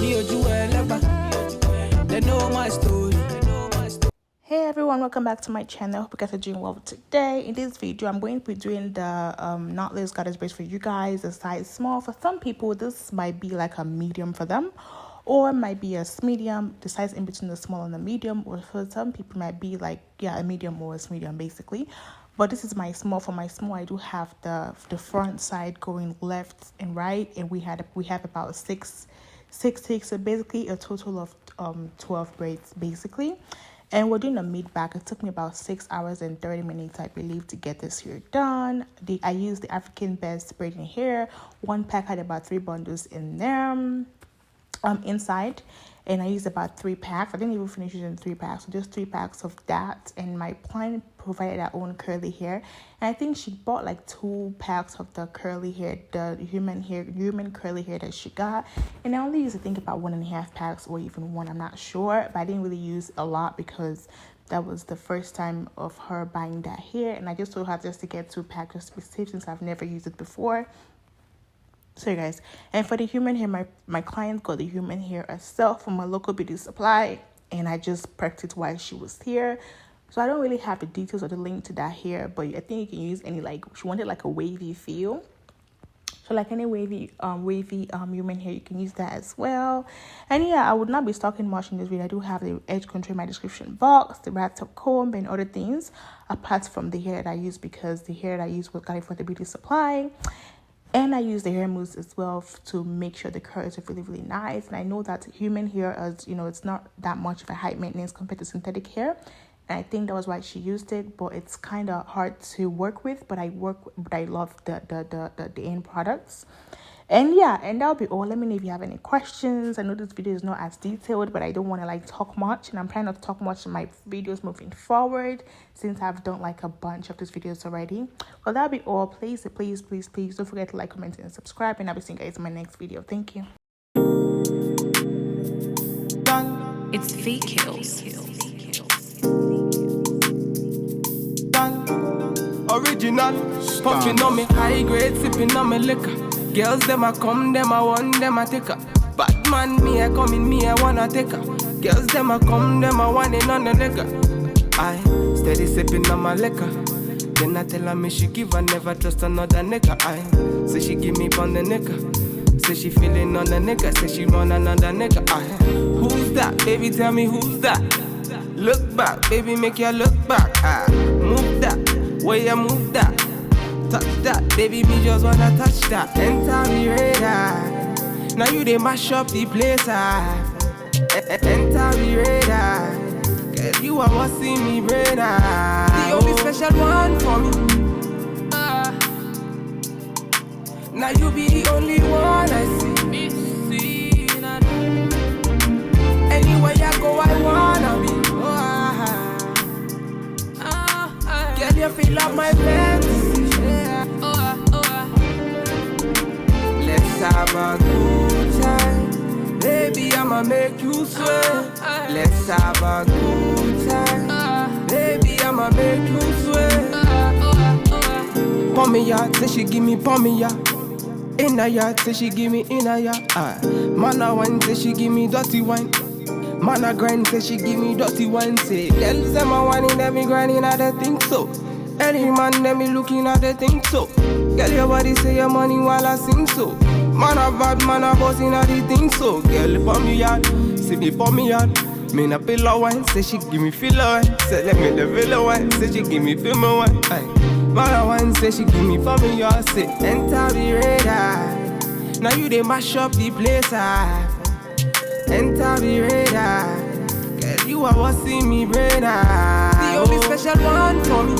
They know my story. Hey everyone, welcome back to my channel. Hope you guys are doing well today. In this video, I'm going to be doing the knotless goddess braids for you guys. The size small. For some people, this might be like a medium for them, or might be a medium, the size in between the small and the medium, or for some people might be like, yeah, a medium or a medium basically. But this is my small. For my small, I do have the front side going left and right, and we have about six, so basically a total of 12 braids basically. And we're doing a mid back. It took me about 6 hours and 30 minutes, I believe, to get this here done. I used the African Best Braiding Hair. One pack had about 3 bundles in there, inside. And I used about 3 packs. I didn't even finish using 3 packs. So just 3 packs of that. And my client provided her own curly hair. And I think she bought like 2 packs of the curly hair, the human curly hair that she got. And I only used, I think, about 1.5 packs or even 1. I'm not sure. But I didn't really use a lot because that was the first time of her buying that hair. And I just told her just to get 2 packs just to be safe since I've never used it before. So guys, and for the human hair, my client got the human hair herself from a local beauty supply, and I just perked it while she was here. So I don't really have the details or the link to that hair, but I think you can use any, like, she wanted like a wavy feel. So like any wavy human hair, you can use that as well. And yeah, I would not be talking much in this video. I do have the edge control in my description box, the rat top comb, and other things apart from the hair that I use, because the hair that I use was got it for the beauty supply. And I use the hair mousse as well to make sure the curls are really, really nice. And I know that human hair, as you know, it's not that much of a high maintenance compared to synthetic hair. And I think that was why she used it. But it's kind of hard to work with. But I love the end products. And yeah, and that'll be all. Let me know if you have any questions. I know this video is not as detailed, but I don't want to like talk much, and I'm trying not to talk much in my videos moving forward since I've done like a bunch of these videos already. Well, that'll be all. Please don't forget to like, comment, and subscribe, and I'll be seeing you guys in my next video. Thank you. It's Fake Kills. Original, puffing on me high grade, sipping on me liquor. Girls, them a come, them a want, them a take her. Bad man, me a come in, me a wanna take her. Girls, them a come, them a want it on the nigga. I steady sipping on my liquor. Then I tell her me she give her, never trust another nigga. I say she give me on the nigga. Say she feeling on the nigga. Say she want another nigga. I who's that? Baby, tell me who's that? Look back, baby, make you look back. I move that, where you move that. Touch that, baby, me just wanna touch that. Enter me radar. Now you they mash up the place. Enter me radar. Girl, you are what see me brain. The only special one for me. Now you be the only one I see. Anywhere I go, I wanna be. Girl, you feel like my fantasy. Let's have a good time, baby, I'ma make you sweat. Let's have a good time, baby, I'ma make you sweat. Pour me ya, say she give me pour me ya. In a yard, say she give me in a yard. Man a wine, say she give me dirty wine. Man a grind, say she give me dirty wine. Say, girls them a whining, them me grinding, I don't think so. Any man, them me looking at the thing so. Girl, your body say your money while I sing so. Man a bad, man a bossing at the thing so. Girl, pour me yard, see me pour me yard. Me na pillow wine, say she give me filler wine. Say let me the villa wine, say she give me film wine. Man a wine, say she give me for me yard. Say enter the radar. Now you they mash up the place. Enter the radar. Girl, you are what see me brain. The only special one for me.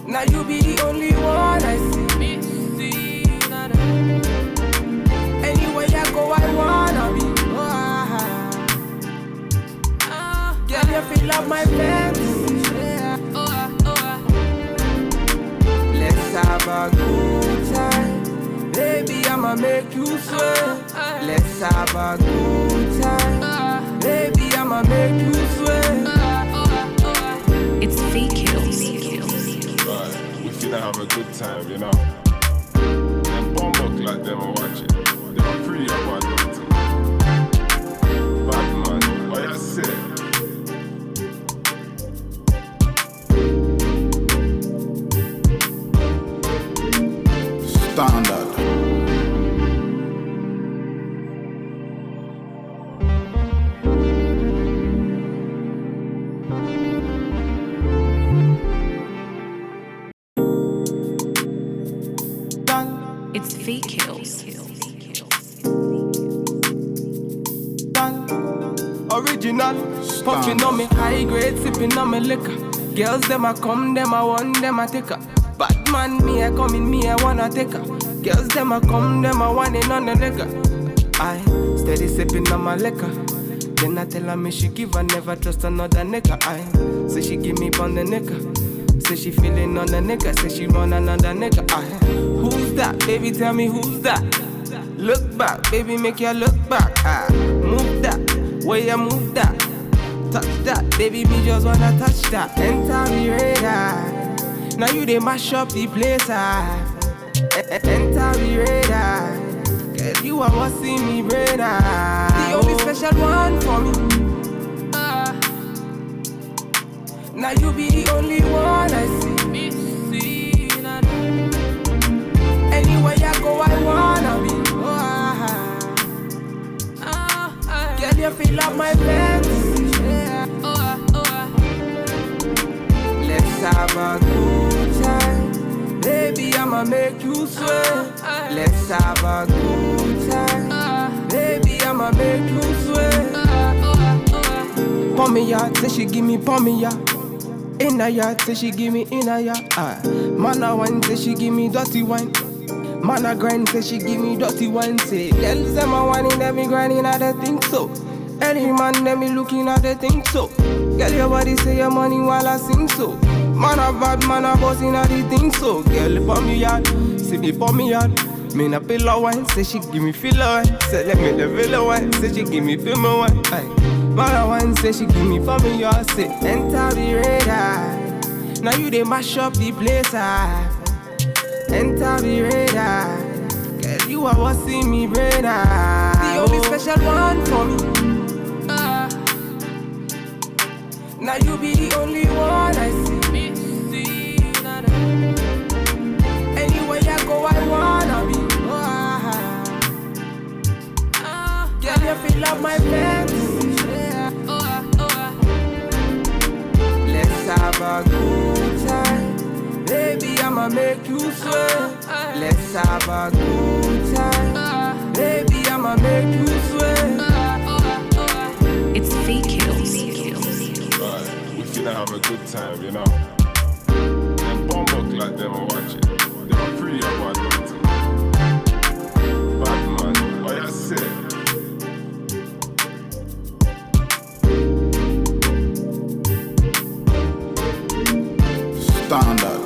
Now you be the only one I see. Anywhere I go, I wanna be. Girl, you feel like my fantasy. Let's have a good time, baby, I'ma make you sweat. Let's have a good time, baby, I'ma make you sweat. It's Fake Kills. Right, we finna have a good time, you know. Them bomb like them, I watch it. Kills. Original, puffing on me high grade, sipping on me liquor. Girls them a come, them a want, them a take her. Bad man, me a come in, me a wanna take her. Girls them a come, them a want it on the nigga. I steady sipping on my liquor. Then I tell her me she give her, never trust another nigga. I say she give me on the nigga. Say she feeling on the nigga. Say she want another nigga. I who's that? Baby, tell me who's that? Look back, baby, make you look back. I move that, way you move that. Touch that, baby, me just wanna touch that. Enter me radar. Now you they mash up the place. Enter me radar. Girl, you are what see me brain. The only special one for me. Now you be the only one I see. Anywhere I go, I wanna be. Girl, you feel like my fantasy. Let's have a good time. Baby, I'ma make you sweat. Let's have a good time. Baby, I'ma make you sweat. Pour me out, say she give me, pour me out. In a yard, say she give me in a yard. Man a wine, say she give me dirty wine. Man a grind, say she give me dirty wine. Say, girls them a whining, them me grinding at the thing so. Any man, them me looking at the thing so. Girl, your body say your money while I sing so. Man a bad, man a bossing at the thing so. Girl, pour me out, say me pour me out. Me na pillow wine, say she give me filler wine. Say let me the villa wine, say she give me film wine. Man a wine, say she give me for me, y'all say enter the radar. Now you they mash up the place. Enter the radar. Girl, you are what see me brain. The only special one for me. Now you be the only one I see. Anywhere I go, I wanna be. Girl, you feel like my fantasy. Let's have a good time. Baby, I'ma make you sweat. Let's have a good time. Baby, I'ma make you sweat. It's fake kills. Right, we finna have a good time, you know. Them bomb buck like them are watching. They are pretty about them. Bad man, what you say? Standard.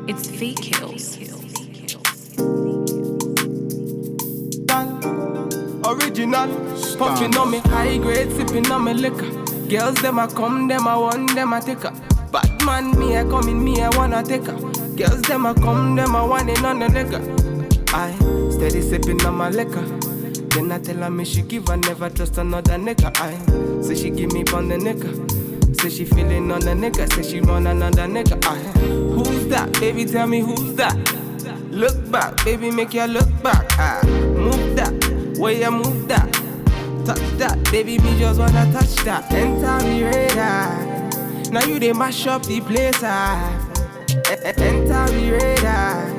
It's fake kills. Original, puffing on me high grade, sipping on me liquor. Girls them a come, them a want, them a take her. Bad man, me a come in, me a wanna take her. Girls them a come, them a want it on the nigga. I steady sipping on my liquor. Then I tell her me she give her, never trust another nigga. I say she give me on the nigga. Say she feeling on the nigga. Say she want another nigga. I who's that? Baby, tell me who's that? Look back, baby, make you look back. Move that, way you move that. Touch that, baby, me just wanna touch that. Enter me radar. Now you they mash up the place. Enter me radar.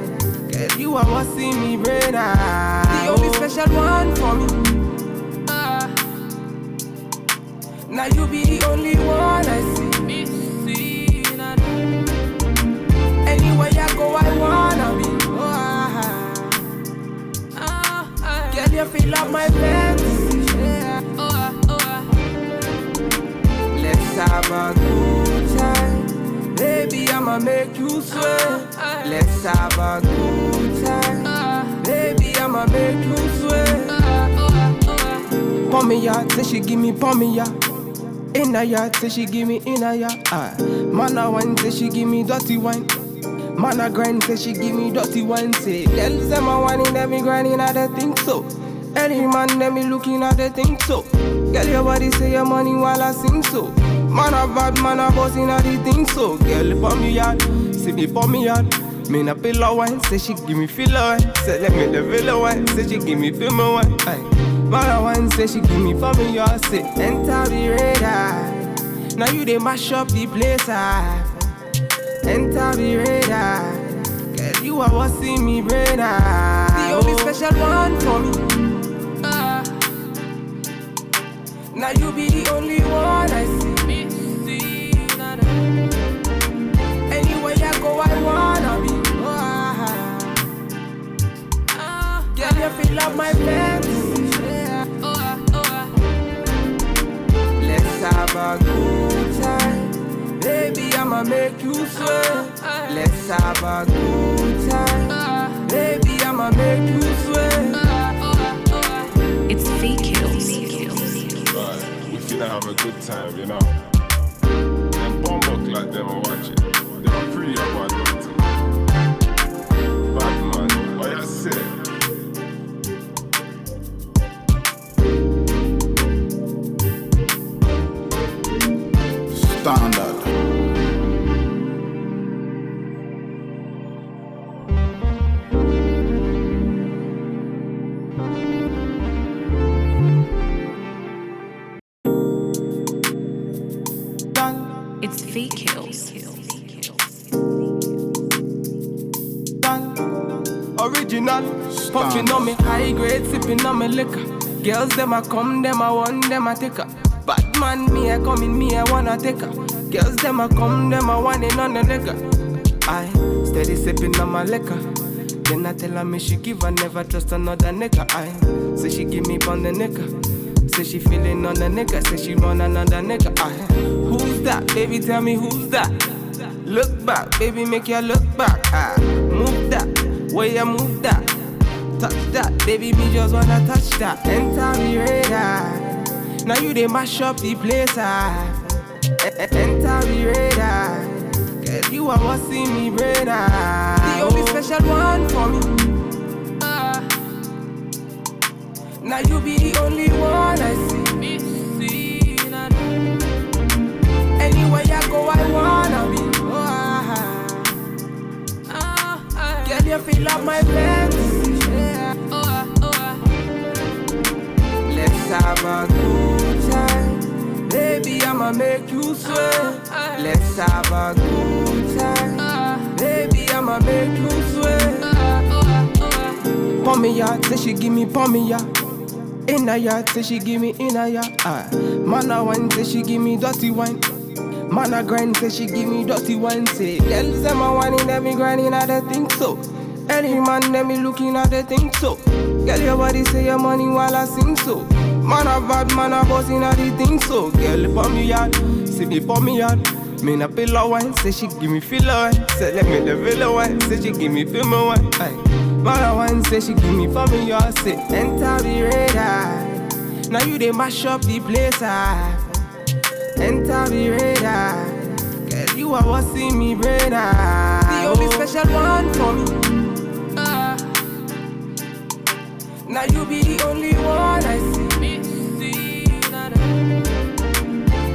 Girl, you are what see me brain. The only special one for me. Now you be the only one I see. Anywhere I go, I wanna be. Girl, you feel like my fantasy. Let's have a good time. Baby, I'ma make you sweat. Let's have a good time. Baby, I'ma make you sweat. Pour me out, say she give me, pour me out. In a yard, say she give me in a yard. Man a wine, say she give me dirty wine. Man a grind, say she give me dirty wine. Say, girls them a whining, them me grinding at the thing so. Any man, them me looking at the thing so. Girl, your body say your money while I sing so. Man a bad, man a bossing at the thing so. Girl, pour me out, see me pour me out. Me na pillow wine, say she give me filler wine. Say let me the villa wine, say she give me female wine. Mara wine, say she give me for me, y'all say enter the radar. Now you they mash up the place, enter the radar. Girl, you are what see me brain, the only special one for me. Now you be the only one I see. Anywhere I go, I wanna be. Girl, you feel up my fantasy. Let's have a good time. Baby, I'ma make you sweat. Let's have a good time. Baby, I'ma make you sweat. It's fake kills. Right, we finna have a good time, you know. And bomb up like them and watch it. They're pretty up my daughter. Bad man, what you say? Standard. It's fake kills. Original, puffing on me high grade, sipping on me liquor. Girls them a come, them a want, them a take her. Bad man, me a come in, me a wanna take her. Girls them a come, them a want it on the nigga. I steady sipping on my liquor. Then I tell her me she give her never trust another nigga. I say she give me on the nigga. Say she feeling on the nigga. Say she run another nigga. I who's that? Baby, tell me who's that? Look back, baby, make you look back. Move that, where you move that. Touch that, baby, me just wanna touch that. Enter the radar. Now you they mash up the place. Enter the radar. Girl, you are what see me brain. The only special one for me. Now you be the only one I see. Anywhere I go, I wanna be. Girl, you feel up my fantasy. Let's have a good time. Baby, I'ma make you sweat. Let's have a good time. Baby, I'ma make you sweat. Pour me yard, say she give me pour me yard. In a yard, say she give me in a yard. Man a wine, say she give me dirty wine. Man a grind, say she give me dirty wine. Say, girls them a whining, them me grinding, I don't think so. Any man, them me looking at the thing so. Girl, your body say your money while I sing so. Man a bad, man a bossing at the thing so. Girl, pour me yard, say me pour me yard. Me na pillow wine, say she give me filler wine. Say let me the villa wine, say she give me female wine. Man a wine, say she give me for me yard. Say enter the radar. Now you they mash up the place. Enter the radar. Girl, you are what see me brain. The only special one for me. Now you be the only one I see.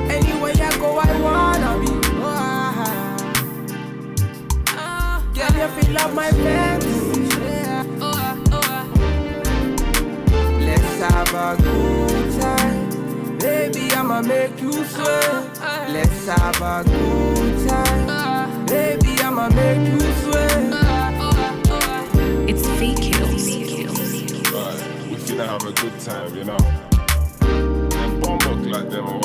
Anywhere I go, I wanna be. Girl, you feel up my fantasy. Let's have a good time. Baby, I'ma make you sweat. Let's have a good time. Baby, I'ma make you sweat. It's fake kills. Right, we finna have a good time, you know. And bomb up like them and